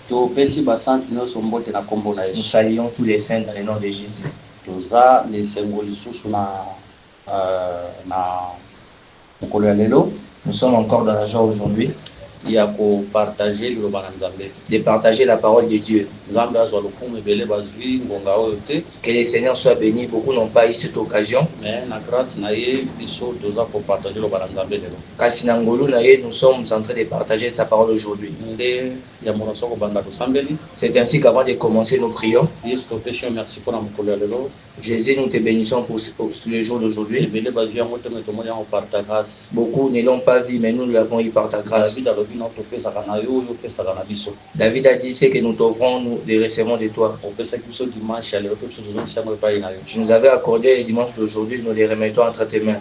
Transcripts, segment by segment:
Nous saluons tous les saints dans le nom de Jésus. Nous sommes encore dans la joie aujourd'hui de partager la parole de Dieu. Que les Seigneurs soient bénis. Beaucoup n'ont pas eu cette occasion. Nous sommes en train de partager sa parole aujourd'hui. C'est ainsi qu'avant de commencer, nous prions. Jésus, nous te bénissons pour le jour d'aujourd'hui. Beaucoup ne l'ont pas vu, mais nous l'avons eu par ta grâce. David a dit, c'est que nous t'offrons, nous les recevons de toi. Tu nous avais accordé le dimanche d'aujourd'hui, nous les remettons entre tes mains.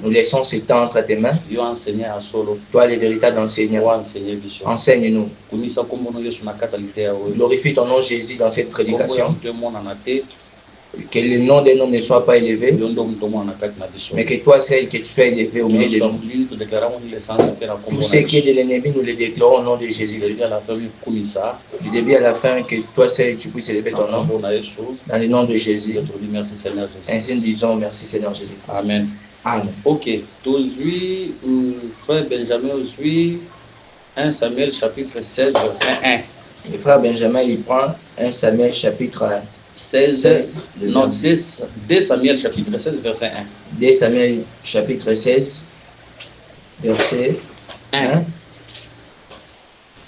Nous laissons ce temps entre tes mains. Toi, le véritable enseignant, enseigne-nous. Glorifie ton nom Jésus dans cette prédication. Que le nom des noms ne soit pas élevé, mais que toi seul, que tu sois élevé au milieu de nous. Tout ce qui est de l'ennemi, nous le déclarons au nom de Jésus. Du début à la fin, que toi seul, tu puisses élever ton nom. Dans le nom de Jésus. Ainsi nous disons merci Seigneur Jésus. Amen. Amen. Ok. Aujourd'hui, frère Benjamin, aujourd'hui, 1 Samuel chapitre 16, verset 1. Le frère Benjamin, il prend 1 Samuel chapitre 16, non, 2 Samuel chapitre 16, verset 1. 2 Samuel chapitre 16, verset 1.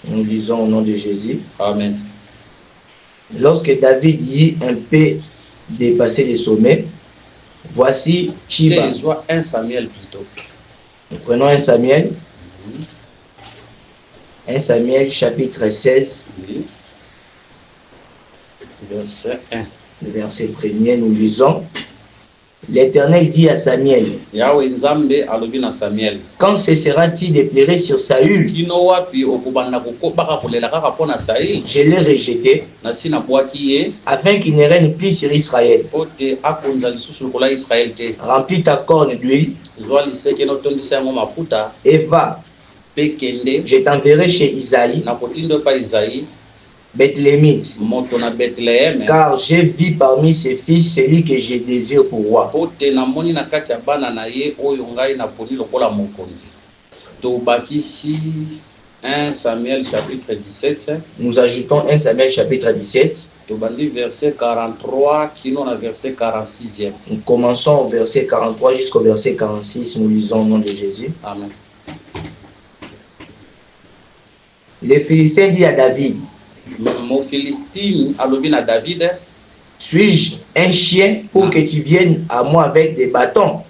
Nous lisons au nom de Jésus. Amen. Lorsque David y un peu dépassé les sommets, voici Chiba. 1 Samuel plutôt. Nous prenons 1 Samuel. 1 Samuel chapitre 16. Oui. Verset 1. Le verset premier, nous lisons. L'Éternel dit à Samuel, quand cessera-t-il de pleurer sur Saül? Je l'ai rejeté, afin qu'il ne règne plus sur Israël. Remplis ta corne d'huile et va. Je t'enverrai chez Isaïe, Bethléemite, car j'ai vu parmi ses fils celui que je désire pour roi. Nous ajoutons 1 Samuel chapitre 17. Verset 43 qui nous a verset 46. Nous commençons au verset 43 jusqu'au verset 46. Nous lisons au nom de Jésus. Amen. Les Philistins disent à David, mon Philistine a à David, suis-je un chien pour que tu viennes à moi avec des bâtons?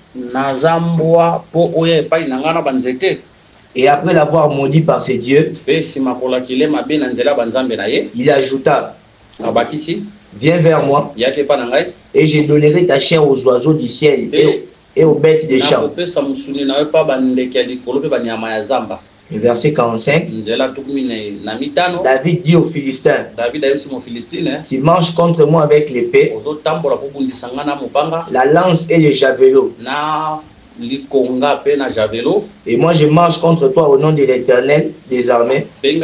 Et après l'avoir maudit par ses dieux, il ajouta, viens vers moi et je donnerai ta chair aux oiseaux du ciel et aux bêtes des champs. Verset 45. David dit aux Philistins, tu marches contre moi avec l'épée, la lance et le javelot. Et moi je marche contre toi au nom de l'Éternel des armées, du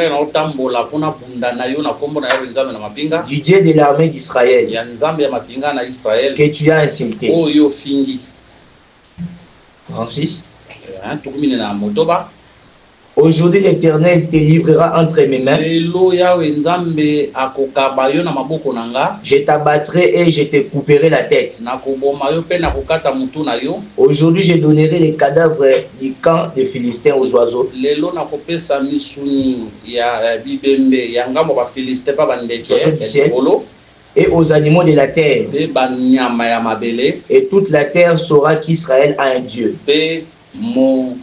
Dieu de l'armée d'Israël, que tu as insulté. 36. Aujourd'hui l'Éternel te livrera entre mes mains. Je t'abattrai et je te couperai la tête. Aujourd'hui je donnerai les cadavres du camp des Philistins aux oiseaux. Et aux animaux de la terre. Et toute la terre saura qu'Israël a un Dieu. Nous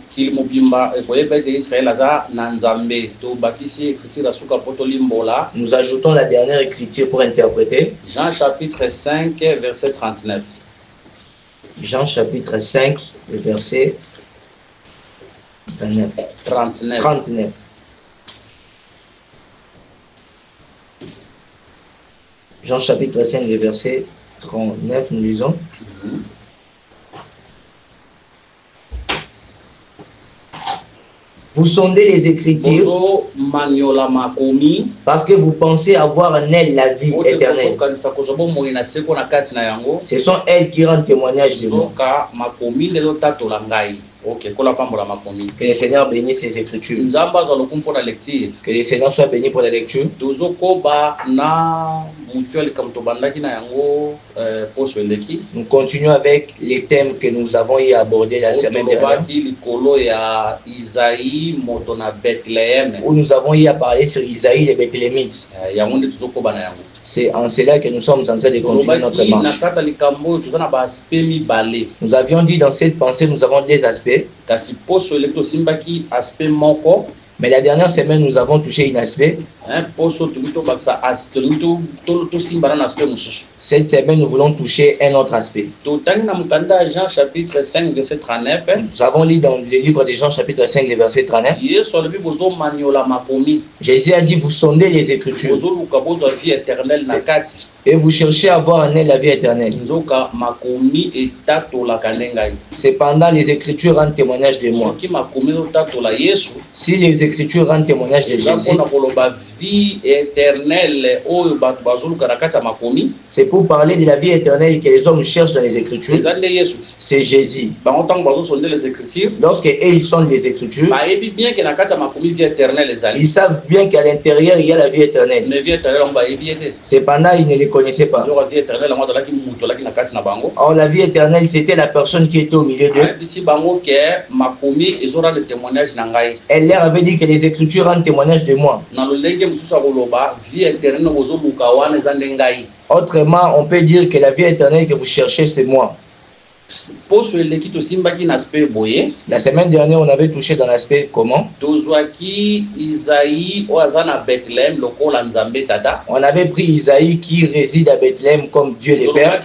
ajoutons la dernière écriture pour interpréter. Jean chapitre 5, verset 39. Jean chapitre 5, le verset 39. Jean chapitre 5, le verset 39, nous lisons. Vous sondez les Écritures parce que vous pensez avoir en elles la vie éternelle. Ce sont elles qui rendent témoignage de moi. Que le Seigneur bénisse ces Écritures. Que le Seigneur soit béni pour la lecture. Nous continuons avec les thèmes que nous avons y abordés la semaine dernière. Où nous avons y parlé sur Isaïe et Bethléemites. C'est en cela que nous sommes en train de continuer notre marche. Nous avions dit dans cette pensée, nous avons des aspects. Mais la dernière semaine, nous avons touché un aspect. Cette semaine, nous voulons toucher un autre aspect. Nous avons lu dans le livre de Jean, chapitre 5, verset 39. Jésus a dit, vous sondez les Écritures et vous cherchez à avoir en elle la vie éternelle. Cependant, les Écritures rendent témoignage de moi. Si les Écritures rendent témoignage de Jésus, c'est pour parler de la vie éternelle que les hommes cherchent dans les Écritures. C'est Jésus. Lorsqu'ils sondent les Écritures, ils savent bien qu'à l'intérieur il y a la vie éternelle. Cependant, ils ne les connaissaient pas. Or, la vie éternelle, c'était la personne qui était au milieu d'eux. Elle leur avait dit que les Écritures rendent témoignage de moi. Autrement, on peut dire que la vie éternelle que vous cherchez, c'est moi. La semaine dernière, on avait touché dans l'aspect comment? On avait pris Isaïe qui réside à Bethléem comme Dieu le Père.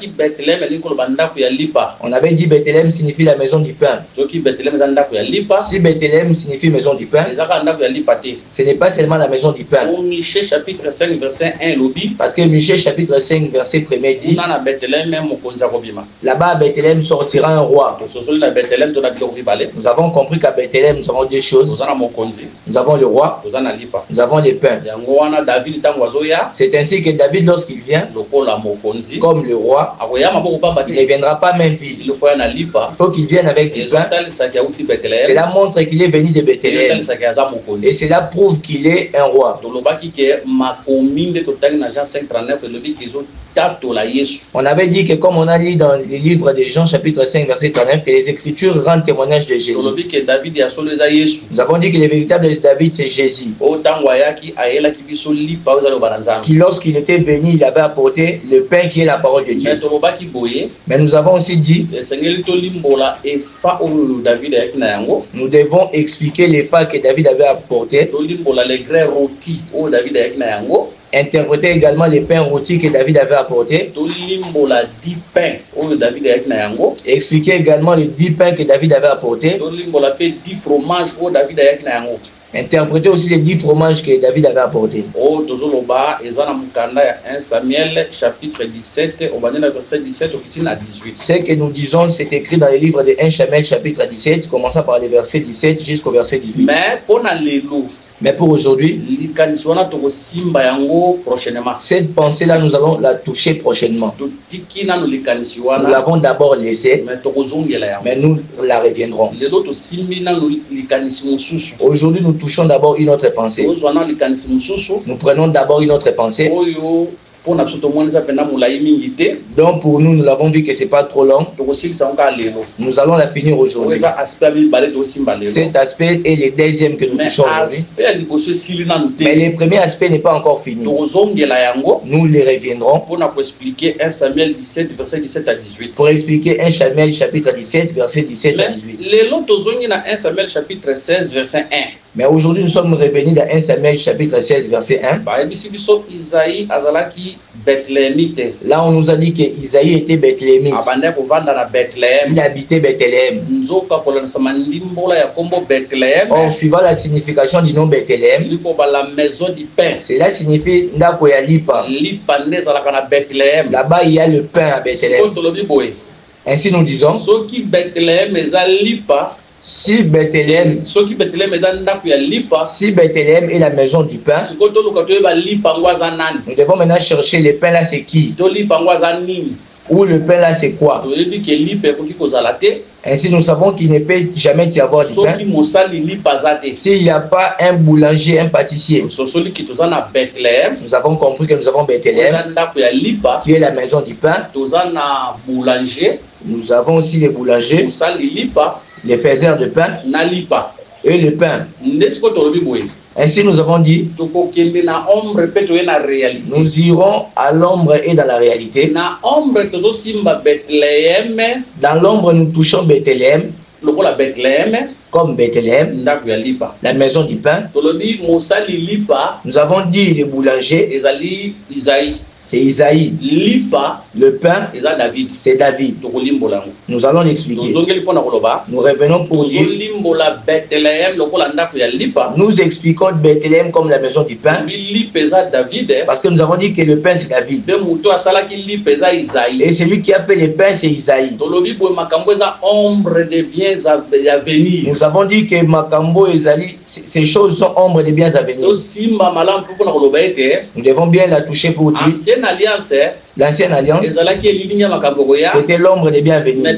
On avait dit Bethléem signifie la maison du pain. Si Bethléem signifie maison du pain, ce n'est pas seulement la maison du pain. Parce que Michée chapitre 5 verset 1 dit, là-bas à Bethléem sortira un roi. Nous avons compris qu'à Bethléem, nous avons deux choses. Nous avons le roi, nous avons le pain. C'est ainsi que David, lorsqu'il vient, comme le roi, il ne viendra pas même vide. Il faut qu'il vienne avec du pain. Cela montre qu'il est venu de Bethléem. Et cela prouve qu'il est un roi. On avait dit que comme on a lu dans le livre de Jean chapitre 5 verset 39 que les Écritures rendent témoignage de Jésus. Nous avons dit que le véritable David c'est Jésus. Qui lorsqu'il était venu il avait apporté le pain qui est la parole de Dieu. Mais nous avons aussi dit nous devons expliquer les faits que David avait apporté. Interpréter également les pains rôtis que David avait apportés. Et expliquer également les 10 pains que David avait apportés. Interpréter aussi les 10 fromages que David avait apportés. 1 Samuel chapitre 17, verset 17 à 18. Ce que nous disons, c'est écrit dans le livre de 1 Samuel chapitre 17, commençant par le verset 17 jusqu'au verset 18. Mais pour aujourd'hui, cette pensée-là, nous allons la toucher prochainement. Nous l'avons d'abord laissée, mais nous la reviendrons. Aujourd'hui, nous touchons d'abord une autre pensée. Nous prenons d'abord une autre pensée. Donc pour nous, nous l'avons vu que c'est pas trop long. Nous allons la finir aujourd'hui. Cet aspect est le deuxième que nous touchons aujourd'hui. Mais le premier aspect n'est pas encore fini. Nous les reviendrons pour expliquer 1 Samuel 17, verset 17 à 18. Pour expliquer 1 Samuel chapitre 17, verset 17 à 18. Mais 1 Samuel chapitre 16, verset 1. Mais aujourd'hui, nous sommes revenus dans 1 Samuel chapitre 16, verset 1. Là, on nous a dit que Isaïe était Bethléemite. Il habitait Bethléem. Or, suivant la signification du nom Bethléem, cela signifie Ndako ya Lipa. Là-bas, il y a le pain à Bethléem. Ainsi, nous disons, Si Bethléem est la maison du pain, nous devons maintenant chercher le pain là, c'est qui? Ou le pain là, c'est quoi? Ainsi, nous savons qu'il ne peut jamais y avoir du pain s'il n'y a pas un boulanger, un pâtissier. Nous avons compris que nous avons Bethléem, qui est la maison du pain. Nous avons aussi les boulangers, les faiseurs de pain et le pain. Ainsi, nous avons dit, nous irons à l'ombre et dans la réalité. Dans l'ombre, nous touchons Bethléem, comme Bethléem, la maison du pain. Nous avons dit les boulangers, c'est Isaïe. Le pain, c'est David. Nous allons l'expliquer. Nous revenons pour dire, nous expliquons Bethléem comme la maison du pain, parce que nous avons dit que le pain c'est David. Et celui qui a fait le pain c'est Isaïe. Nous avons dit que Makambo et Zali, ces choses sont ombre des biens à venir. Nous devons bien la toucher pour dire. L'ancienne alliance, c'était l'ombre des biens à venir.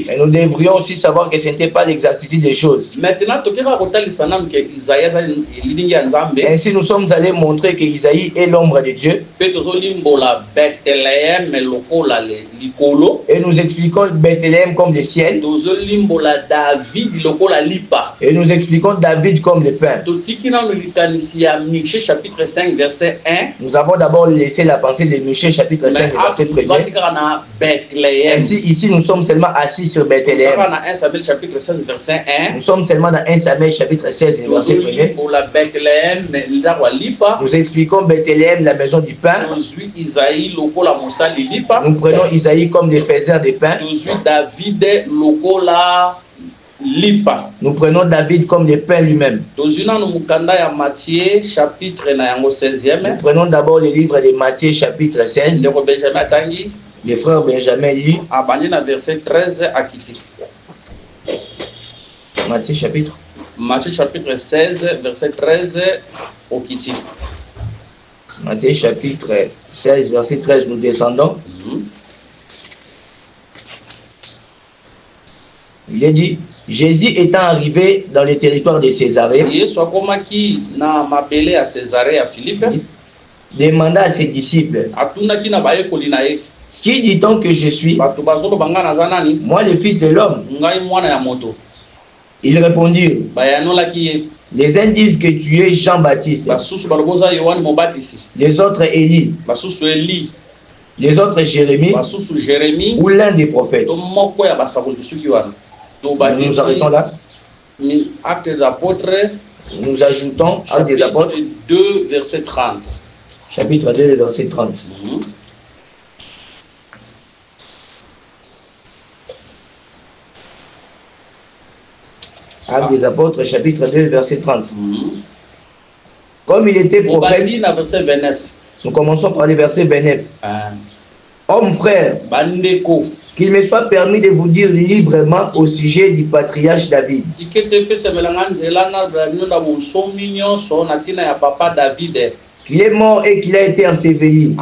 Et nous devrions aussi savoir que ce n'était pas l'exactitude des choses. Ainsi, nous sommes allés montrer que Isaïe est l'ombre de Dieu. Et nous expliquons Bethléem comme le ciel. Et nous expliquons David comme le pain. Chapitre 5, verset 1. Nous avons d'abord laissé la pensée de Michée, chapitre 5, verset 1. Ainsi, ici, nous sommes seulement assis sur Bethléem. Nous sommes seulement dans 1 Samuel, chapitre 16, verset 1. Nous expliquons Bethléem, la maison du pain. Nous prenons Isaïe comme les faiseurs de pain. Nous prenons David comme le pain lui-même. Nous prenons d'abord le livre de Matthieu chapitre 16. Le frère Benjamin lit verset 13 à Kiti. Matthieu chapitre 16, verset 13 au Kiti. Matthieu chapitre 16, verset 13, nous descendons. Il est dit, Jésus étant arrivé dans le territoire de Césarée, demanda à ses disciples, qui dit-on que je suis? Moi, le Fils de l'homme. Ils répondirent, les uns disent que tu es Jean-Baptiste, les autres Élie, les autres Jérémie, ou l'un des prophètes. Nous arrêtons là. Actes des apôtres, nous ajoutons Actes des apôtres 2, verset 30. Chapitre 2, verset 30. Actes des apôtres, chapitre 2, verset 30. Comme il était prophète, nous commençons par le verset 29. Homme frère, qu'il me soit permis de vous dire librement au sujet du patriarche David. Qu'il est mort et qu'il a été enseveli.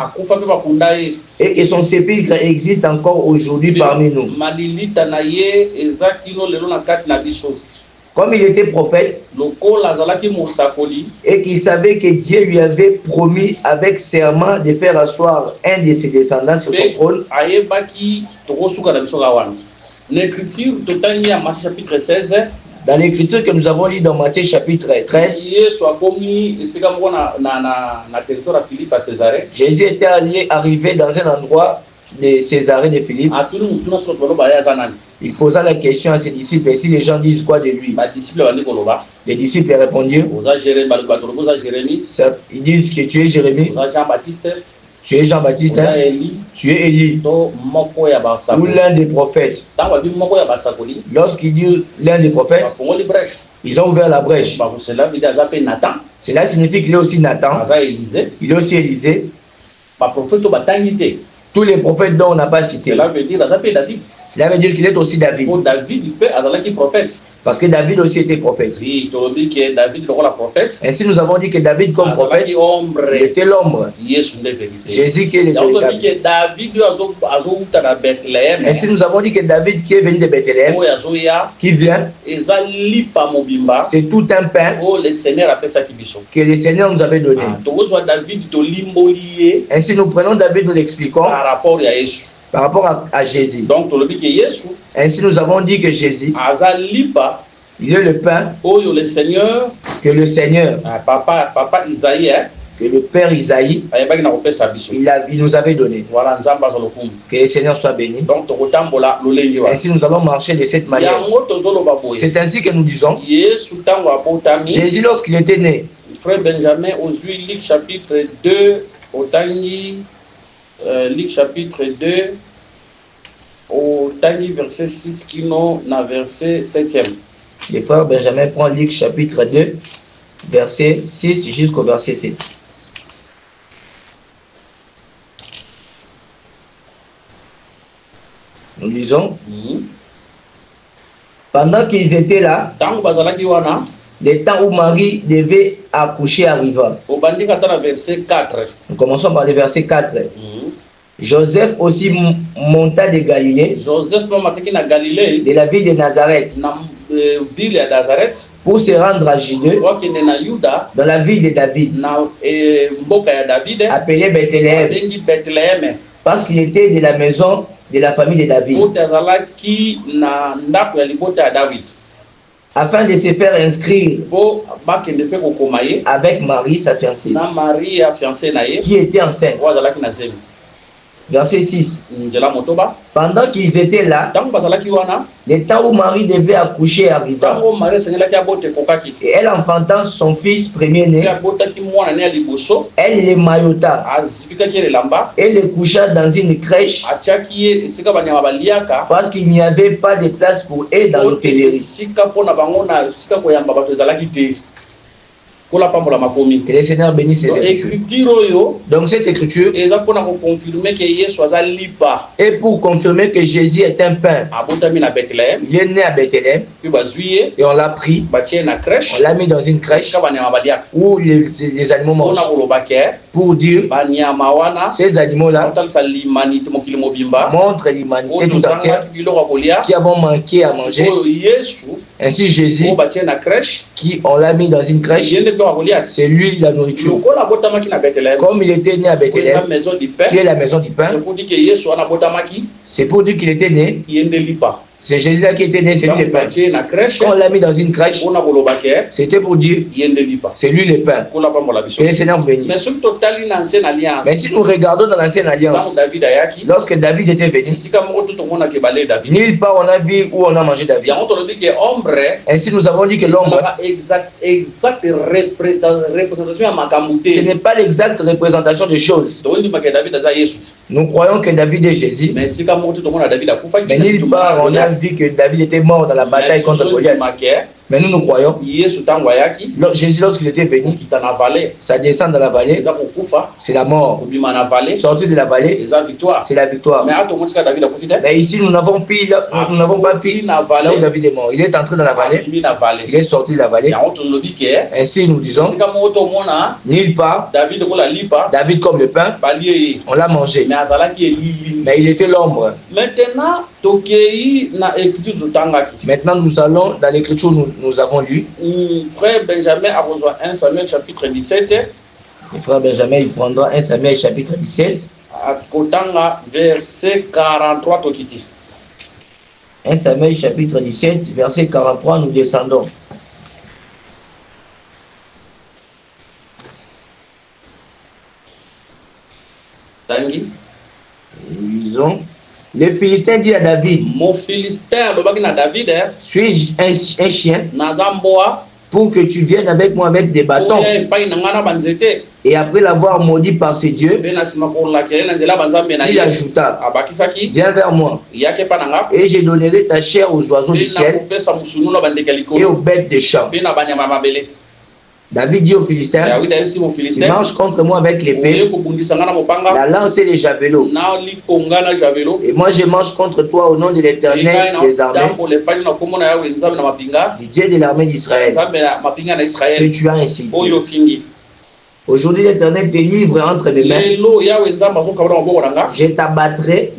Et que son sépulcre existe encore aujourd'hui parmi nous. Comme il était prophète et qu'il savait que Dieu lui avait promis avec serment de faire asseoir un de ses descendants sur son trône, dans l'écriture que nous avons lue dans Matthieu chapitre 13, Jésus était arrivé dans un endroit de Césarée de Philippe. Il posa la question à ses disciples, et si les gens disent quoi de lui? Les disciples répondirent, ils disent que tu es Jérémie, tu es Jean-Baptiste, tu es Élie, ou l'un des prophètes. Lorsqu'ils disent l'un des prophètes, ils ont ouvert la brèche. Cela signifie qu'il est aussi Nathan, il est aussi Élisée. Tous les prophètes dont on n'a pas cité. Cela veut dire qu'il est aussi David. Pour David, il peut être prophète. Parce que David aussi était prophète. Oui, tu as dit que David est prophète. Ainsi, nous avons dit que David, comme prophète, était l'ombre. Jésus qui est le véritable. Ainsi, nous avons dit que David qui est venu de Bethléem, qui vient, c'est tout un pain que le Seigneur nous avait donné. Ainsi, nous prenons David, nous l'expliquons par rapport à Jésus. Donc, ainsi, nous avons dit que Jésus, il est le pain que le Seigneur, papa Isaïe, que le Père Isaïe, il nous avait donné. Que le Seigneur soit béni. Donc, ainsi, nous allons marcher de cette manière. C'est ainsi que nous disons, Jésus, lorsqu'il était né, Frère Benjamin, aux Luc chapitre 2, au Tani, Luc chapitre 2, au Tani verset 6, qui n'ont na verset 7e. Le frère Benjamin prend Luc chapitre 2, verset 6 jusqu'au verset 7. Nous lisons. Pendant qu'ils étaient là, le temps où Marie devait accoucher arriva. Nous commençons par le verset 4. Joseph aussi monta de Galilée, de la ville de Nazareth, pour se rendre à Judée, dans la ville de David, appelée Bethléem, parce qu'il était de la maison de la famille de David, afin de se faire inscrire avec Marie, sa fiancée, qui était enceinte. Verset 6. Pendant qu'ils étaient là, le temps où Marie devait accoucher arriva. Et elle enfantant son fils premier-né, elle le maillota et le coucha dans une crèche, parce qu'il n'y avait pas de place pour elle dans l'hôtellerie. Que le Seigneur bénisse ces écritures. Donc cette écriture est pour confirmer que Jésus est un pain. Il est né à Bethléem et on l'a pris, on l'a mis dans une crèche où les animaux mangent, pour dire ces animaux-là montrent l'humanité tout entière qui avons manqué à manger. Ainsi Jésus, qui on l'a mis dans une crèche, c'est lui la nourriture. Comme il était né à Bethléem, qui est la maison du pain, c'est pour dire qu'il était né. C'est Jésus-là qui était né, c'est lui le pain. Quand on l'a mis dans une crèche, c'était pour dire c'est lui le pain. Que le Seigneur vous bénisse. Mais si nous regardons dans l'ancienne alliance, lorsque David était venu, nulle part on a vu où on a mangé David. Ainsi nous avons dit que l'ombre, ce n'est pas l'exacte représentation des choses. Nous croyons que David est Jésus, mais nulle part on a dit que David était mort dans la bataille contre Goliath. Mais nous croyons, Jésus lorsqu'il était venu, ça descend dans la vallée, c'est la mort. Sortir de la vallée, c'est la victoire. Mais ici nous n'avons pas pu là où David est mort. Il est entré dans la vallée, il est sorti de la vallée. Ainsi nous disons, nulle part, David comme le pain, on l'a mangé. Mais il était l'ombre. Maintenant nous allons dans l'écriture, nous avons lu. Frère Benjamin a rejoint 1 Samuel chapitre 17. Le frère Benjamin il prendra 1 Samuel chapitre 17. Verset 43 Tokiti. 1 Samuel chapitre 17, verset 43, nous descendons. Tangi. Lisons. Les Philistins disent à David, mon Philistin, David, suis-je un chien pour que tu viennes avec moi avec des bâtons? Et après l'avoir maudit par ses dieux, il ajouta, viens vers moi, et je donnerai ta chair aux oiseaux du ciel et aux bêtes des champs. David dit aux Philistins, tu marches contre moi avec l'épée, la lance et les javelots. Et moi je marche contre toi au nom de l'Éternel des armées, du Dieu de l'armée d'Israël, que tu as ainsi dit. Aujourd'hui l'Éternel te livre entre mes mains. Je t'abattrai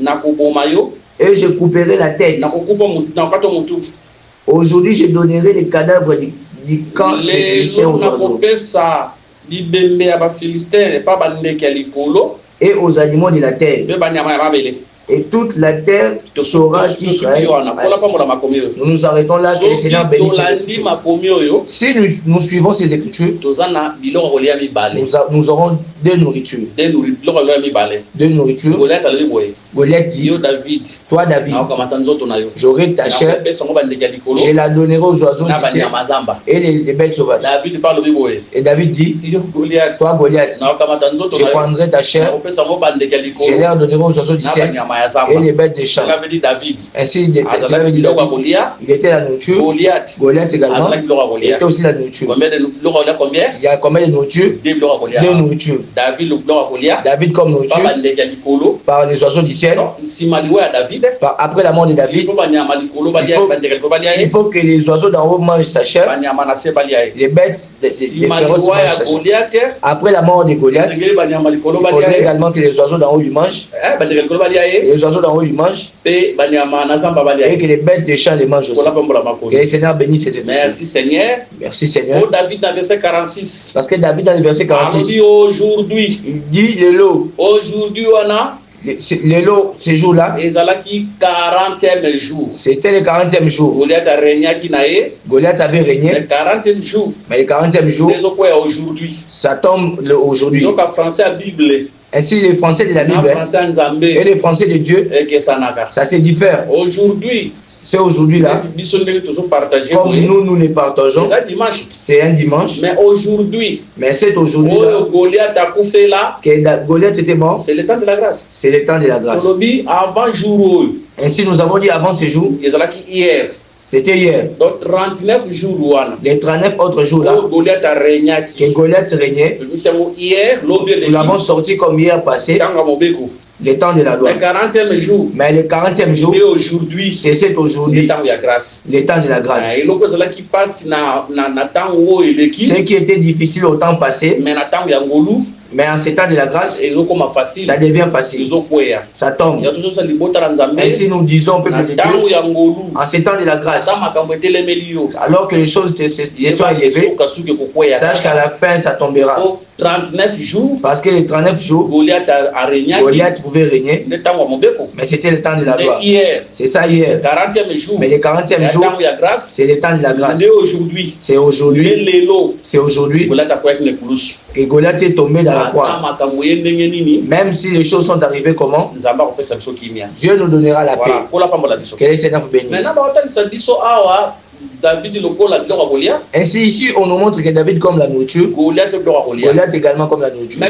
et je couperai la tête. Aujourd'hui je donnerai les cadavres du camp des Philistins aux oiseaux et aux animaux de la terre. Et toute la terre saura qu'Israël. Nous nous arrêtons là, que le Seigneur bénisse ces écritures. Si nous suivons ces écritures, nous aurons deux nourritures. Deux nourritures. Goliath dit, toi David, j'aurai ta chair, je la donnerai aux oiseaux du ciel et les bêtes sauvages. Et David dit, toi Goliath, je prendrai ta chair, je la donnerai aux oiseaux du ciel et les bêtes des champs. Ainsi, il était la nourriture. Goliath également, il était aussi la nourriture. Il y a combien de nourriture? Deux nourritures. David comme nourriture par les oiseaux du ciel. Après la mort de David, il faut que les oiseaux d'en haut mangent sa chair. Les bêtes des féroces mangent sa chair. Après la mort de Goliath, il faudrait également que les oiseaux d'en haut lui mangent. Les oiseaux d'en haut lui mangent. Et que les bêtes des champs les mangent aussi. Que le Seigneur bénisse ses ennemis. Merci Seigneur. Merci Seigneur. David dans le verset 46. Parce que David dans le verset 46, aujourd'hui, il dit le lot. Aujourd'hui on a le lot, ce jour-là, c'était le 40e jour. Goliath avait régné. Le 40e jour. Mais le 40e jour, ça tombe aujourd'hui. Donc en français, la Bible. Ainsi, les Français de la Bible et les Français de Dieu, ça se diffère. Aujourd'hui, c'est aujourd'hui là, comme nous les partageons, c'est un dimanche. Mais aujourd'hui, c'est aujourd'hui là, que Goliath était mort. C'est le temps de la grâce. C'est le temps de la grâce. Ainsi, nous avons dit avant ce jour, c'était hier. Donc 39 jours. Les 39 autres jours là, que Goliath régnait, nous l'avons sorti comme hier passé. Le temps de la gloire. Le 40e jour. Mais le 40e jour, c'est cet aujourd'hui. Le temps de la grâce. Le temps de la grâce. Ce qui était difficile au temps passé, mais en ce temps de la grâce, ça devient facile. Ça tombe. Ainsi nous disons, peuple de Dieu, en ce temps de la grâce, alors que les choses se sont élevées, sache qu'à la fin ça tombera. 39 jours. Parce que les 39 jours, Goliath pouvait régner. Mais c'était le temps de la gloire. C'est ça hier. Mais le 40e jour, c'est le temps de la grâce. C'est aujourd'hui. C'est aujourd'hui que Goliath est tombé dans la croix. Même si les choses sont arrivées comment, Dieu nous donnera la paix. Que le Seigneur vous bénisse. Ainsi ici on nous montre que David comme la nourriture, Goliath également comme la nourriture.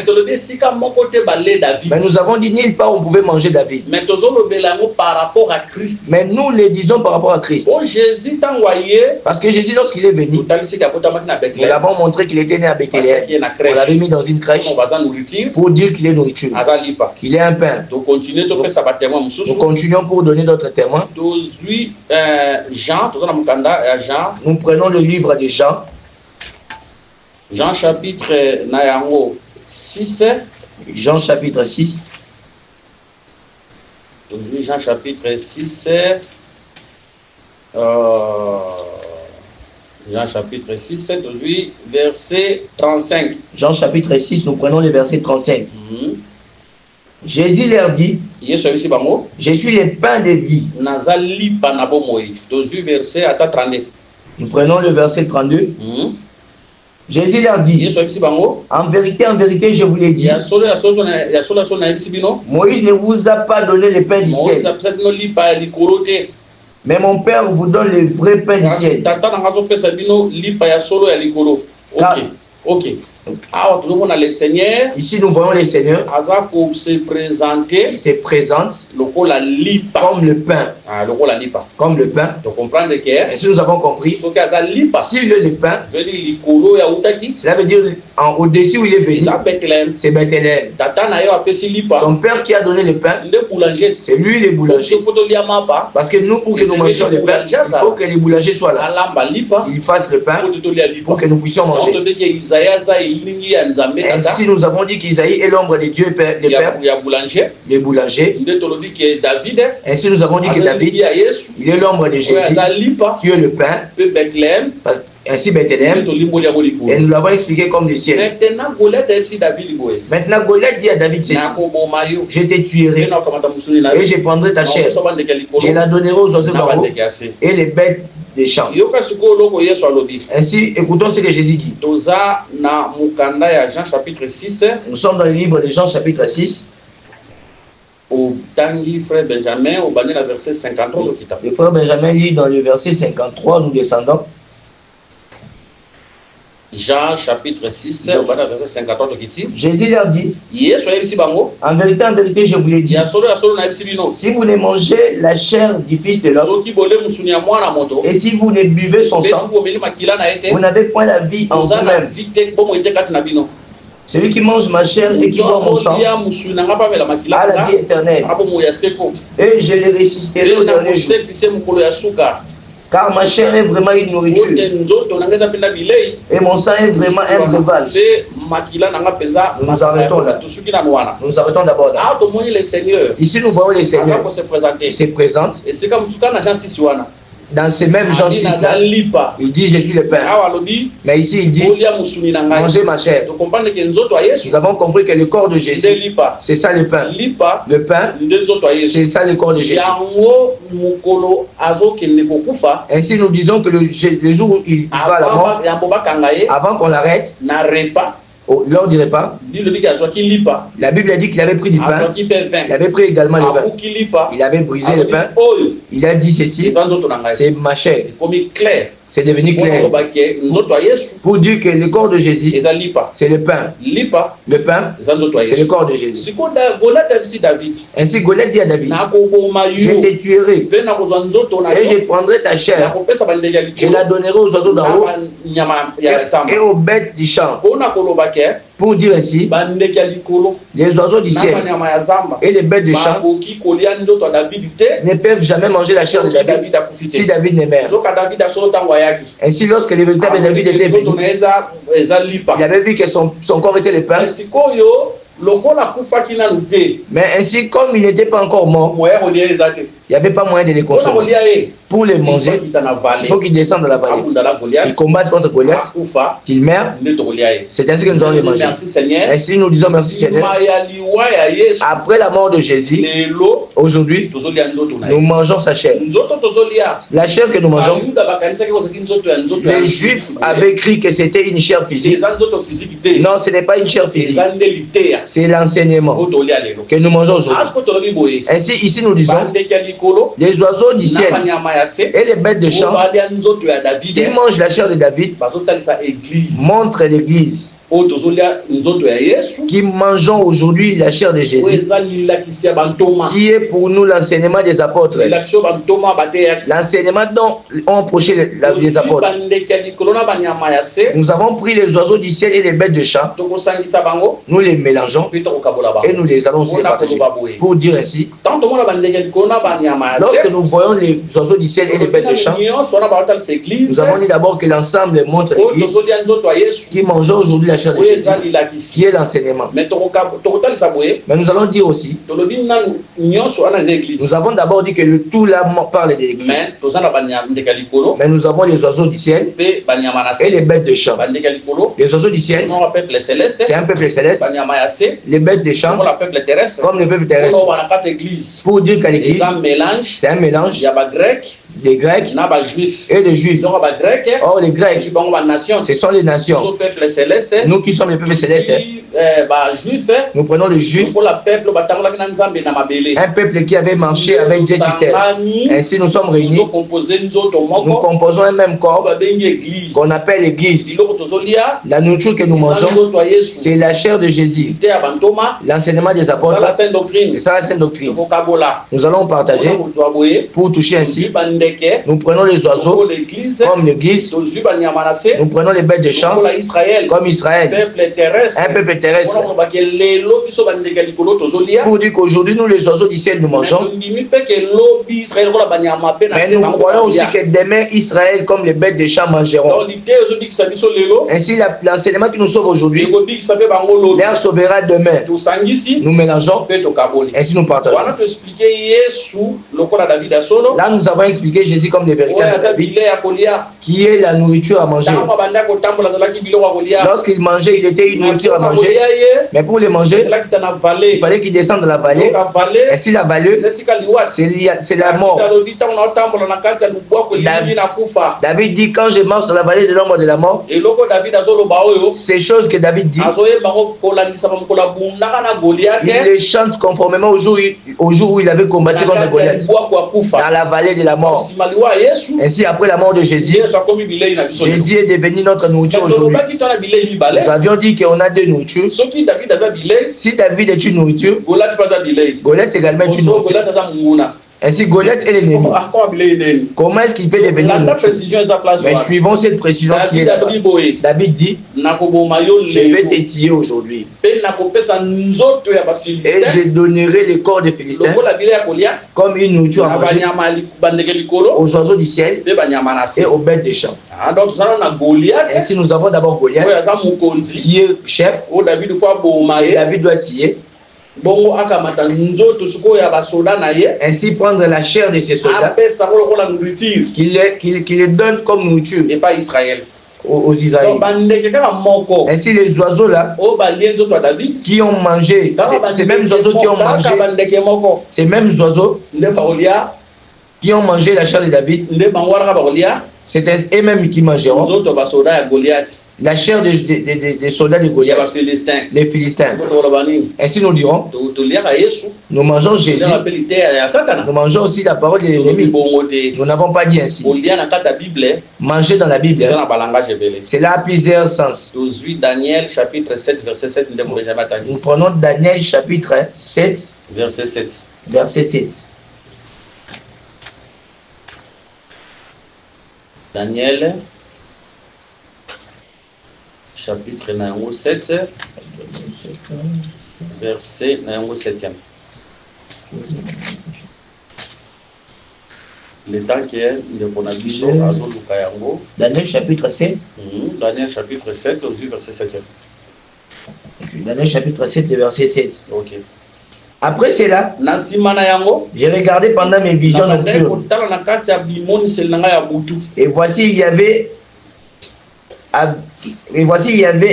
Mais nous avons dit nulle part on pouvait manger David. Mais nous les disons par rapport à Christ. Parce que Jésus lorsqu'il est venu, nous l'avons montré qu'il était né à Bethléem. On l'avait mis dans une crèche pour dire qu'il est nourriture, qu'il est un pain. Nous continuons pour donner d'autres témoins. Nous prenons le livre de Jean. Jean chapitre 6. Jean chapitre 6. Jean chapitre 6. Jean chapitre 6, aujourd'hui, verset 35. Jean chapitre 6, nous prenons le verset 35. Jésus leur dit, je suis le pain de vie. Nous prenons le verset 32. Jésus leur dit, en vérité, je vous l'ai dit, Moïse ne vous a pas donné le pain du ciel, mais mon Père vous donne le vrai pain du ciel. Alors, nous voyons le Seigneur. Ici, nous voyons le Seigneur. Pour se présenter. Il se présente comme le pain. Comme le pain. Donc, comprendre que. Et si nous avons compris, s'il est le pain, cela veut dire au-dessus où il est venu, c'est Bethléem. Son père qui a donné le pain, c'est lui le boulanger. Parce que nous, pour que nous mangions le pain, il faut que les boulangers soient là. Ils fassent le pain pour que nous puissions manger. Ainsi, nous avons dit qu'Isaïe est l'ombre de Dieu, les boulangers. Ainsi, nous avons dit que David, il est l'ombre de Jésus, qui est le pain. Ainsi, Bethléem, et nous l'avons expliqué comme le ciel. Maintenant, Goliath dit à David ceci: je te tuerai et je prendrai ta chair, je la donnerai aux oiseaux d'en haut et les bêtes des champs. Ainsi, écoutons ce que Jésus dit. Nous sommes dans le livre de Jean, chapitre 6. Frère Benjamin, au verset 53. Le frère Benjamin lit dans le verset 53, nous descendons. Jean chapitre 6, verset 53. Jésus leur dit: en vérité, je vous l'ai dit, si vous ne mangez la chair du Fils de l'homme et si vous ne buvez son sang, vous n'avez point la vie en vous-même. Celui qui mange ma chair et qui boit mon sang a la vie éternelle, et je les ressusciterai au dernier jour. Car ma chair est vraiment une nourriture et mon sang est vraiment un breuvage. Nous arrêtons là. Nous arrêtons d'abord là. Ici nous voyons le Seigneur. Il se présente. Dans ce même Jean 6 là, il dit: je suis le pain. Mais ici il dit: mangez ma chair. Nous avons compris que le corps de Jésus, c'est ça le pain. Le pain, c'est ça le corps de Jésus. Ainsi nous disons que le jour où il va à la mort, avant qu'on l'arrête, lors du repas, la Bible a dit qu'il avait pris du pain, il avait pris également le vin, il avait brisé le pain, il a dit ceci: c'est ma chair. C'est devenu clair pour dire que le corps de Jésus, c'est le pain. Le pain, c'est le corps de Jésus. Ainsi Goliath dit à David: je te tuerai et je prendrai ta chair, je la donnerai aux oiseaux d'en haut et aux bêtes du champ. Pour dire ainsi, les oiseaux du ciel et les bêtes du champ ne peuvent jamais manger la chair de David si David ne meurt. Ainsi, lorsque le véritable David était venu, il avait vu que son corps était le pain. Mais ainsi, comme il n'était pas encore mort, il n'y avait pas moyen de les consommer. Pour les manger, il faut qu'ils descendent dans la vallée. Ils combattent contre Goliath, qu'ils meurent. C'est ainsi que nous allons les manger. Ainsi, nous disons merci Seigneur. Après la mort de Jésus, aujourd'hui, nous mangeons sa chair. La chair que nous mangeons, les Juifs avaient cru que c'était une chair physique. Non, ce n'est pas une chair physique. C'est l'enseignement que nous mangeons aujourd'hui. Ainsi, ici, nous disons: les oiseaux du ciel et les bêtes de champ qui mangent la chair de David montrent l'Église, qui mangeons aujourd'hui la chair de Jésus, qui est pour nous l'enseignement des apôtres, l'enseignement dont ont approché les apôtres. Nous avons pris les oiseaux du ciel et les bêtes de champ, nous les mélangeons et nous les allons se partager. Pour dire ainsi, lorsque nous voyons les oiseaux du ciel et les bêtes de champ, nous avons dit d'abord que l'ensemble montre l'Église qui mange aujourd'hui la chair de Jésus, qui est l'enseignement. Mais nous allons dire aussi, nous avons d'abord dit que le tout là parle de l'Église. Mais nous avons les oiseaux du ciel et les bêtes de champ. Les oiseaux du ciel, c'est un peuple céleste. Les bêtes de champ, comme le peuple terrestre. Pour dire qu'à l'Église, c'est un mélange des Grecs et des Juifs. Or les Grecs, ce sont les nations. nous qui sommes le peuple céleste, nous prenons le juif, un peuple qui avait marché avec Dieu sur terre. Ainsi nous sommes réunis, nous composons un même corps qu'on appelle l'église. La nourriture que nous mangeons, c'est la chair de Jésus, l'enseignement des apôtres, c'est ça la sainte doctrine. Nous allons partager pour toucher ainsi. Nous prenons les oiseaux comme l'église, nous prenons les bêtes de champ comme Israël, un peuple terrestre. Pour dire qu'aujourd'hui nous les oiseaux du ciel nous mangeons, mais nous croyons aussi que demain Israël comme les bêtes de champ mangeront. Ainsi l'enseignement qui nous sauve aujourd'hui leur sauvera demain. Nous mélangeons, ainsi nous partageons. Là nous avons expliqué Jésus comme le véritable David, qui est la nourriture à manger. Lorsqu'il mangeait, il était une nourriture à manger, mais pour les manger, il fallait qu'il descende dans la vallée. Ainsi la vallée, c'est la mort. David dit, quand je marche dans la vallée de l'ombre de la mort, ces choses que David dit, il les chante conformément au jour où il avait combattu contre Goliath, dans la vallée de la mort. Ainsi, après la mort de Jésus, Jésus est devenu notre nourriture aujourd'hui. Nous avions dit qu'on a deux nourritures. Si David est une nourriture, Goliath également est une nourriture. Ainsi, Goliath est l'ennemi. Comment est-ce qu'il peut devenir nourriture? Mais suivons cette précision qui est là. David dit, je vais t'étiller aujourd'hui, et je donnerai le corps des Philistins comme une nourriture à manger aux oiseaux du ciel et aux bêtes des champs. Ainsi, nous avons d'abord Goliath, qui est chef, et David doit tiller. Ainsi prendre la chair de ces soldats, qu'il les donne comme nourriture et pas Israël, aux Israélites. Ainsi les oiseaux là qui ont mangé, ces mêmes oiseaux qui ont mangé, ces mêmes oiseaux qui ont mangé la chair de David, c'est eux-mêmes qui mangeront la chair des soldats de Goliath, les Philistins. Ainsi nous dirons, nous mangeons Jésus, nous mangeons aussi la parole de l'ennemi. Nous n'avons pas dit ainsi. Manger dans la Bible, c'est là plusieurs sens. Daniel chapitre 7 verset 7. Nous prenons Daniel chapitre 7 verset 7. Verset 7. Daniel chapitre 7 verset 7. Le temps qui est de Bonabiso, Azol Lukayango. Daniel chapitre 7. Daniel chapitre 7, verset 7. Daniel chapitre 7, verset 7. Ok. Après cela, j'ai regardé pendant mes visions nocturnes. Et voici il y avait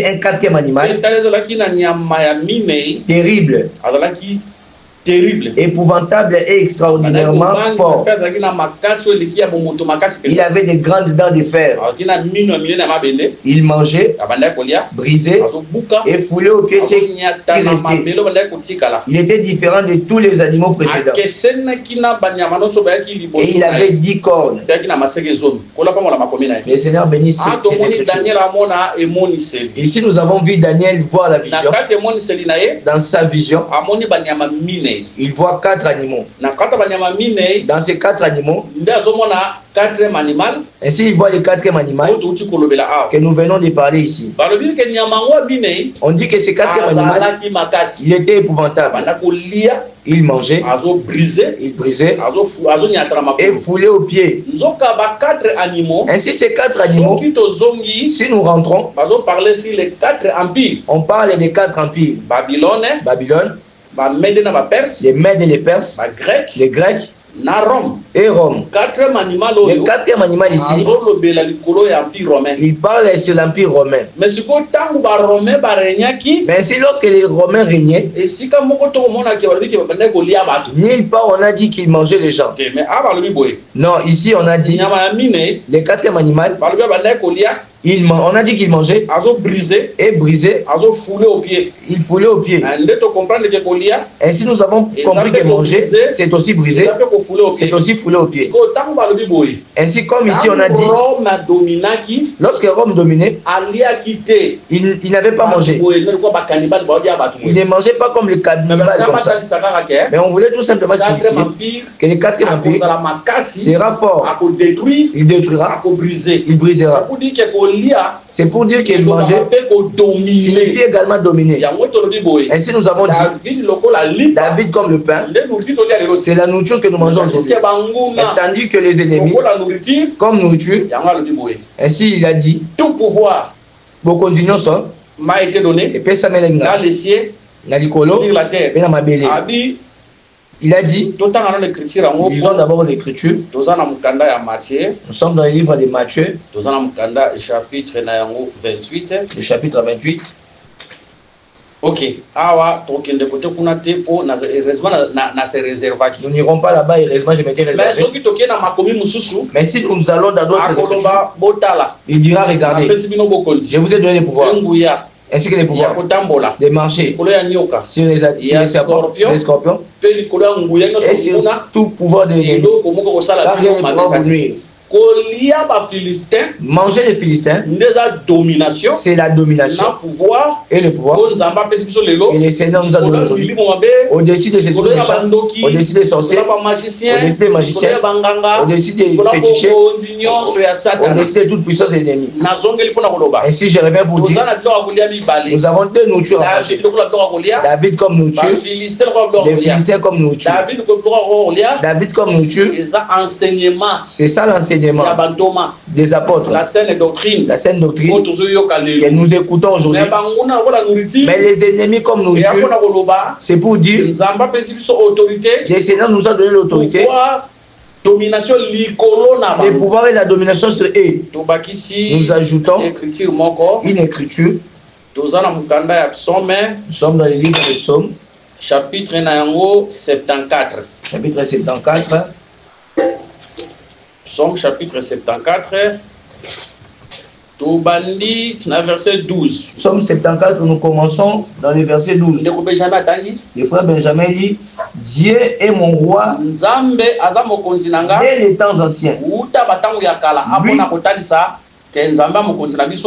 un quatrième animal terrible, épouvantable et extraordinairement fort. Il avait des grandes dents de fer. Il mangeait, brisait et foulait aux pieds ceux qui restaient. Il était différent de tous les animaux précédents. Et il avait 10 cornes. Le Seigneur bénisse ces écritures. Ici nous avons vu Daniel voir la vision. Dans sa vision, il voit 4 animaux. Dans ces 4 animaux, ainsi il voit le 4e animal que nous venons de parler ici. On dit que ce 4e animal, il était épouvantable. Il mangeait, il brisait et foulait aux pieds. Ainsi ces 4 animaux, si nous rentrons, on parle des 4 empires. Babylone, les Mèdes et les Perses, les Grecs et Rome. Le 4e animal ici, il parle sur l'empire romain. Mais si lorsque les Romains régnaient, nulle part on a dit qu'ils mangeaient les gens. Non, ici on a dit le 4e animal, On a dit qu'il mangeait. Brisé. Et brisé. Foulé au pied. Il foulait au pied. Ainsi nous avons compris que manger, c'est aussi brisé. C'est aussi foulé au pied. Ainsi comme ici on a dit, lorsque Rome dominait, il n'avait pas mangé. Il ne mangeait pas comme les cannibales comme ça. Mais on voulait tout simplement signifier que le quatrième empire sera fort. Il détruira. Il brisera. C'est pour dire qu'il mangeait signifie également dominer. Ainsi nous avons dit David comme le pain, c'est la nourriture que nous mangeons aujourd'hui. Tandis que les ennemis comme nourriture, ainsi il a dit tout pouvoir m'a été donné dans les cieux, sur la terre. Il a dit, lisons d'abord l'écriture. Nous sommes dans le livre de Matthieu, chapitre 28. Le chapitre 28. Ok. Nous n'irons pas là-bas, heureusement, je m'étais réservé. Mais si nous allons dans d'autres écritures, il dira, regardez, je vous ai donné le pouvoir, ainsi que les pouvoirs de marcher sur les scorpions et sur tout pouvoir de l'ennemi. Car rien ne pourra vous nuire. Manger les Philistins, c'est la domination et le pouvoir que le Seigneur nous a donné aujourd'hui. Au-dessus de ces méchants, au-dessus des sorciers, au-dessus des magiciens, au-dessus des fétichés, au-dessus de toute puissance de l'ennemi. Ainsi, je reviens pour dire, nous avons deux nourritures à manger. David comme nourriture, les Philistins comme nourriture. David comme nourriture, c'est ça l'enseignement des apôtres, la saine doctrine que nous écoutons aujourd'hui. Mais les ennemis comme nourriture, c'est pour dire le Seigneur nous a donné l'autorité, le pouvoir et la domination sur eux. Nous ajoutons une écriture. Nous sommes dans le livre de Psaume, chapitre 74. Chapitre 74. Psaume chapitre 74, verset 12. Psaume 74, nous commençons dans le verset 12. Le frère Benjamin dit, Dieu est mon roi dès les temps anciens.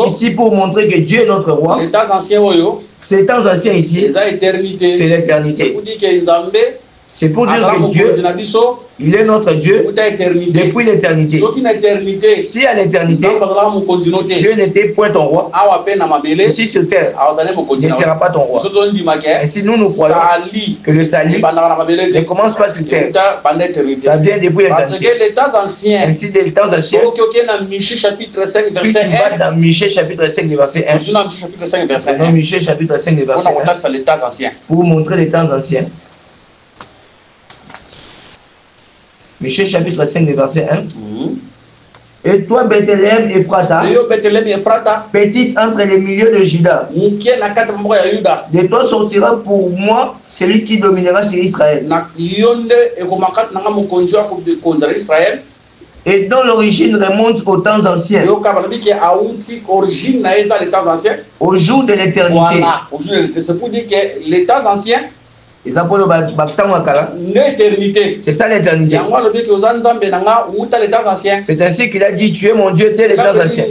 Ici pour montrer que Dieu est notre roi. Ces temps anciens ici, c'est l'éternité. C'est pour dire que Dieu, il est notre Dieu depuis l'éternité. Si à l'éternité, Dieu n'était point ton roi, ici sur terre, il ne sera pas ton roi. Et si nous croyons que le salut ne commence pas sur terre, ça vient depuis l'éternité. Ainsi, des temps anciens, si tu vas dans Michée chapitre 5, verset 1, dans Michée chapitre 5, verset 1, pour montrer les temps anciens. Michée chapitre 5, verset 1. Et toi, Bethléem Ephrata, petite entre les milieux de Juda, de toi sortira pour moi celui qui dominera sur Israël. Et dont l'origine remonte aux temps anciens, au jour de l'éternité. C'est pour dire que les temps anciens, l'éternité. C'est ça l'éternité. C'est ainsi qu'il a dit, tu es mon Dieu, c'est les temps anciens.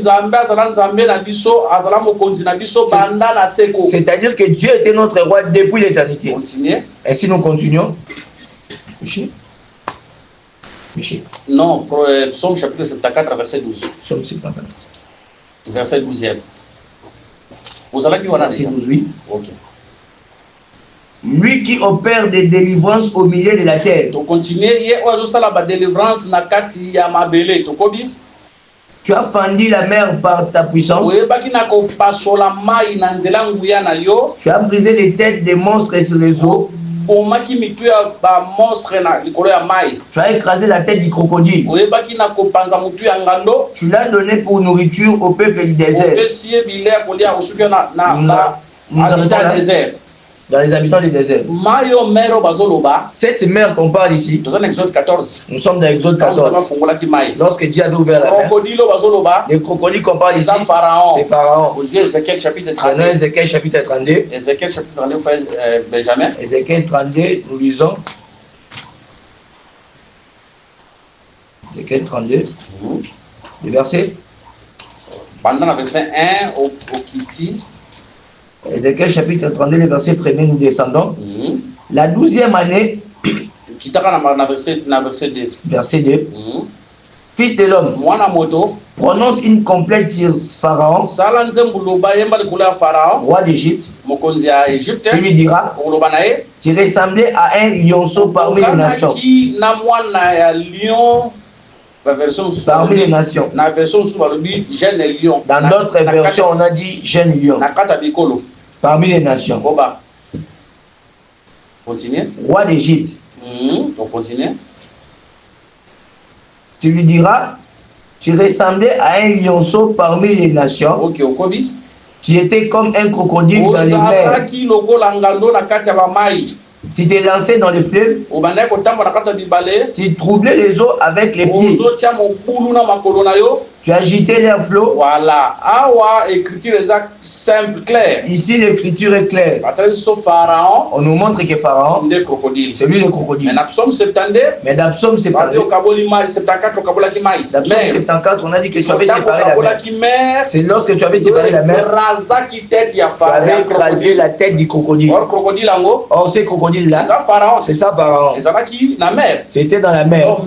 C'est-à-dire que Dieu était notre roi depuis l'éternité. Ainsi nous continuons. Michée. Non, Psaume chapitre 74, verset 12. Psaume 74. Verset 12e. Vous allez voir là. Verset 12, oui. Ok. Lui qui opère des délivrances au milieu de la terre. Tu as fendu la mer par ta puissance. Tu as brisé les têtes des monstres sur les eaux. Tu as écrasé la tête du crocodile. Tu l'as donné pour nourriture au peuple du désert. Dans les habitants du désert. Cette mer qu'on parle ici, nous sommes dans Exode 14. Lorsque Dieu avait ouvert la mer, les crocodiles qu'on parle ici, c'est Pharaon. Ézéchiel chapitre 32. Ézéchiel chapitre 32. Ézéchiel chapitre 32, frère Benjamin. Ézéchiel 32, nous lisons. Ézéchiel 32, le verset. Pendant le verset 1 au Kiti. Ézéchiel chapitre 32, le verset 1er, nous descendons. La 12e année, verset 2, Fils de l'homme, prononce une complète sur Pharaon, roi d'Égypte. Tu lui diras, tu ressemblais à un lionceau parmi les nations. Parmi les nations. Dans d'autres versions, on a dit jeune lion. Parmi les nations. Roi d'Égypte. Tu lui diras, tu ressemblais à un lionceau parmi les nations, qui était comme un crocodile dans les mers. Tu t'es lancé dans les fleuves, tu troublais les eaux avec les pieds, tu agitais leurs flots. Voilà. Awa, écriture exacte, simple, claire. Ici, l'écriture est claire. On nous montre que Pharaon, c'est lui le crocodile. Mais dans Psaume 74, on a dit que tu avais séparé la mer. C'est lorsque tu avais séparé la mer, tu avais écrasé la tête du crocodile. Or, ce crocodile-là, c'est ça Pharaon. C'était dans la mer.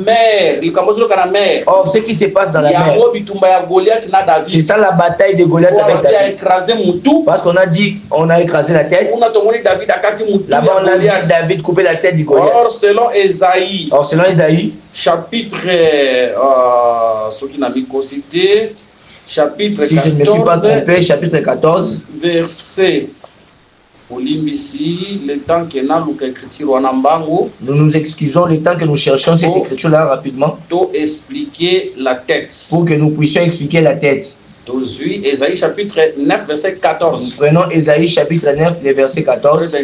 Or, ce qui se passe dans la mer, c'est ça la bataille de Goliath avec David. Parce qu'on a dit, on a écrasé la tête. Là-bas, on a vu David couper la tête du Goliath. Or, selon Esaïe, chapitre, chapitre 14, si je ne me suis pas trompé, chapitre 14, verset. Nous nous excusons le temps que nous cherchons cette écriture-là rapidement. Pour expliquer la tête. Pour que nous puissions expliquer la tête. Ésaïe chapitre 9, verset 14. Nous prenons Ésaïe chapitre 9, le verset 14.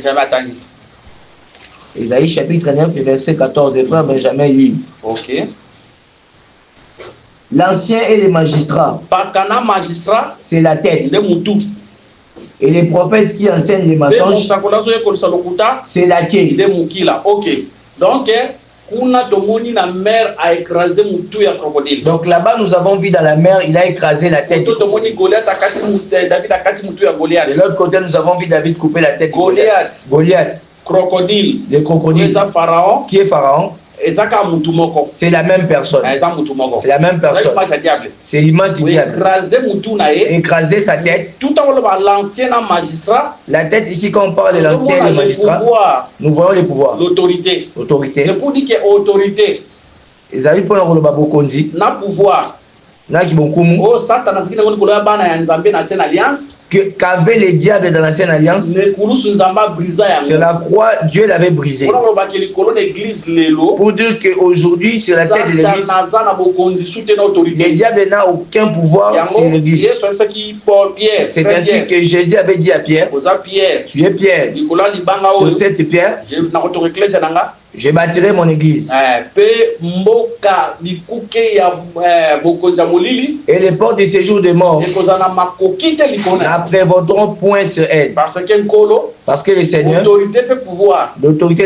Ésaïe chapitre 9, le verset 14. Le frère Benjamin lit. Ok. L'ancien et les magistrats. Pakana magistrat, c'est la tête. Et les prophètes qui enseignent les mensonges, c'est la queue. Ok. Donc, là-bas, nous avons vu dans la mer, il a écrasé la tête. De l'autre côté, nous avons vu David couper la tête. Goliath. Crocodile. Le crocodile. Pharaon. Qui est Pharaon? C'est la même personne. C'est la même personne. C'est l'image du diable. Écraser sa tête. Tout en l'ancien magistrat. La tête ici, quand on parle de l'ancien magistrat, nous voyons les pouvoirs. L'autorité. C'est pour dire qu'il y a autorité. Ils arrivent pour le na pouvoir. Oh, Satan qu'avait les diables dans l'ancienne alliance, sur la croix, Dieu l'avait brisé. Pour dire qu'aujourd'hui, sur la tête de l'église, les diables n'ont aucun pouvoir sur l'église. C'est ainsi que Jésus avait dit à Pierre, tu es Pierre, sur cette pierre, je bâtirai mon église. Et les portes du séjour des morts n'apprévoteront point sur elle. Parce que le Seigneur, l'autorité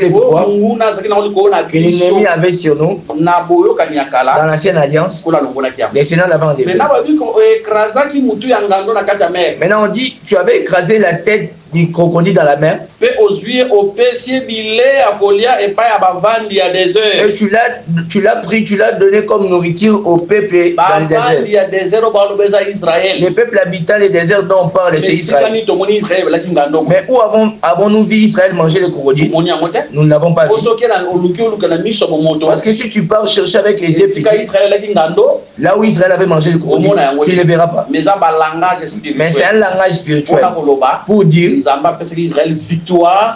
des pouvoirs que l'ennemi avait sur nous dans l'ancienne alliance, les Seigneurs l'avaient enlevé. Maintenant on dit, tu avais écrasé la tête du crocodile dans la mer. Et tu l'as pris, tu l'as donné comme nourriture au peuple dans le désert. Les peuples habitant les déserts dont on parle, c'est Israël. Mais où avons-nous vu Israël manger le crocodile? Nous ne l'avons pas vu. Parce que si tu pars chercher avec les yeux là où Israël avait mangé le crocodile, tu ne le verras pas. Mais c'est un langage spirituel pour dire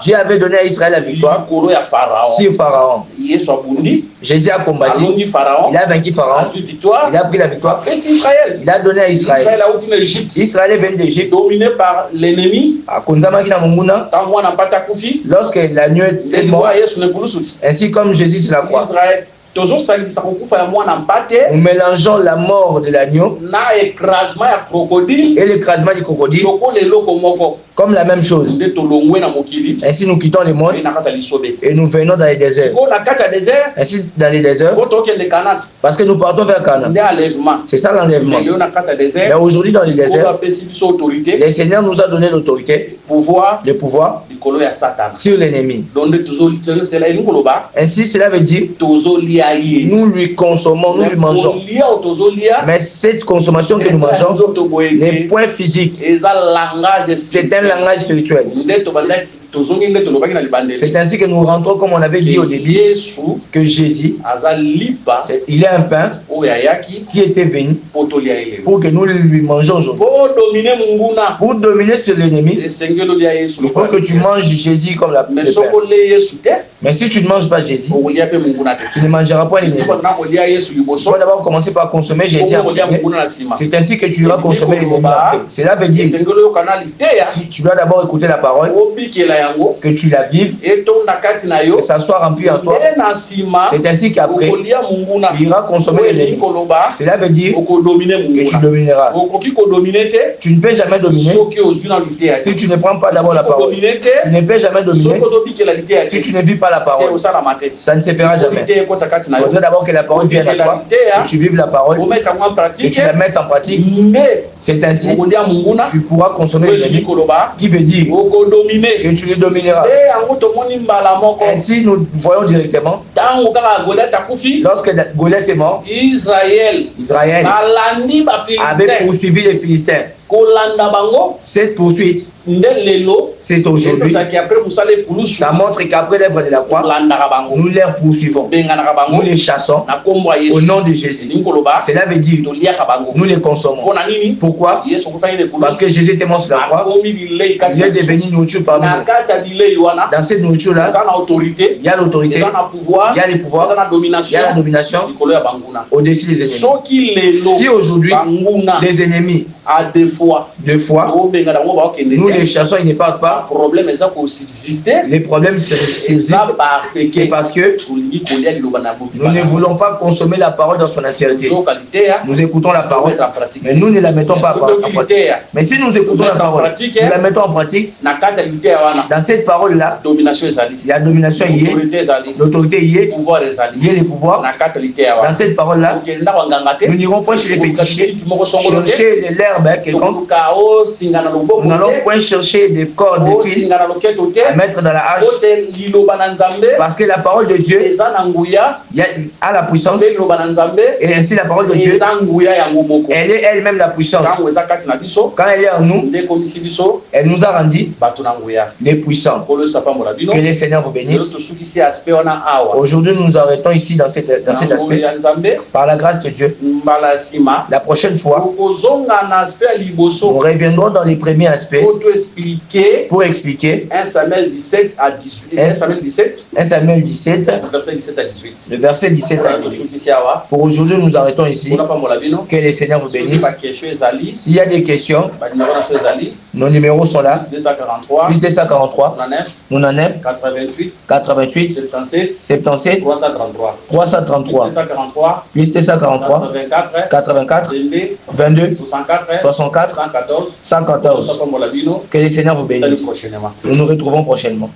Dieu avait donné à Israël la victoire sur Pharaon. Jésus a combattu, il a vaincu Pharaon, il a pris la victoire, il a donné à Israël. Israël est venu d'Égypte, dominé par l'ennemi. Lorsque l'agneau est mort, ainsi comme Jésus sur la croix. Nous mélangeons la mort de l'agneau et l'écrasement du crocodile comme la même chose. Ainsi nous quittons le monde et nous venons dans les déserts. Ainsi dans les déserts, parce que nous partons vers Canaan. C'est ça l'enlèvement. Mais aujourd'hui dans les déserts, le Seigneur nous a donné l'autorité, le pouvoir sur l'ennemi. Ainsi cela veut dire nous lui consommons, nous lui mangeons. Mais cette consommation que nous mangeons n'est point physique. C'est un langage spirituel. C'est ainsi que nous rentrons, comme on avait dit au début, que Jésus, il est un pain qui était venu pour que nous lui mangeons aujourd'hui. Pour dominer sur l'ennemi, il faut que tu manges Jésus comme la pain. Mais si tu ne manges pas Jésus, tu ne mangeras pas l'ennemi. Il faut d'abord commencer par consommer Jésus. C'est ainsi que tu iras consommer l'ennemi. Cela veut dire que tu dois d'abord écouter la parole, que tu la vives, que ça soit rempli en toi. C'est ainsi qu'après, tu iras consommer l'ennemi. Cela veut dire que tu domineras. Tu ne peux jamais dominer si tu ne prends pas d'abord la parole. Tu ne peux jamais dominer si tu ne vis pas la parole. Ça ne se fera jamais. Il faudrait d'abord que la parole vienne à toi, que tu vives la parole, que tu la mettes en pratique. C'est ainsi que tu pourras consommer l'ennemi, qui veut dire que tu le domineras. Ainsi, nous voyons directement, lorsque Goliath est mort, Israël avait poursuivi les Philistins. Cette poursuite, c'est aujourd'hui. Ça montre qu'après l'œuvre de la croix, nous les poursuivons. Nous les chassons au nom de Jésus. Cela veut dire nous les consommons. Pourquoi? Parce que Jésus était mort sur la croix. Il est devenu nourriture parmi nous. Dans cette nourriture-là, il y a l'autorité, il y a le pouvoir, il y a la domination au-dessus des ennemis. Si aujourd'hui, les ennemis deux fois, nous les chassons, ils ne partent pas. Les problèmes subsistent. C'est parce que nous ne voulons pas consommer la parole dans son entièreté. Nous écoutons la parole, mais nous ne la mettons pas en pratique. Mais si nous écoutons la parole, nous la mettons en pratique, dans cette parole-là, la domination y est, l'autorité y est, il y a le pouvoir. Dans cette parole-là, nous n'irons pas chez les fétichiers, chercher l'herbe quelconque. Nous n'allons point chercher des cordes de fil à mettre dans la hache, parce que la parole de Dieu a la puissance, et ainsi la parole de Dieu, elle est elle-même la puissance. Quand elle est en nous, elle nous a rendu les puissants. Que les Seigneurs vous bénissent. Aujourd'hui, nous nous arrêtons ici dans cet aspect. Par la grâce de Dieu, la prochaine fois, nous reviendrons dans les premiers aspects pour expliquer 1 Samuel 17 à 18. 1 Samuel 17, le verset 17 à 18. Pour aujourd'hui, nous nous arrêtons ici. Que les Seigneurs vous bénissent. S'il y a des questions, nos numéros sont là. Plus 243, 99, 88, 77, 333, plus 243, 84, 22, 64, 114. Que les Seigneurs vous bénissent. Nous nous retrouvons prochainement.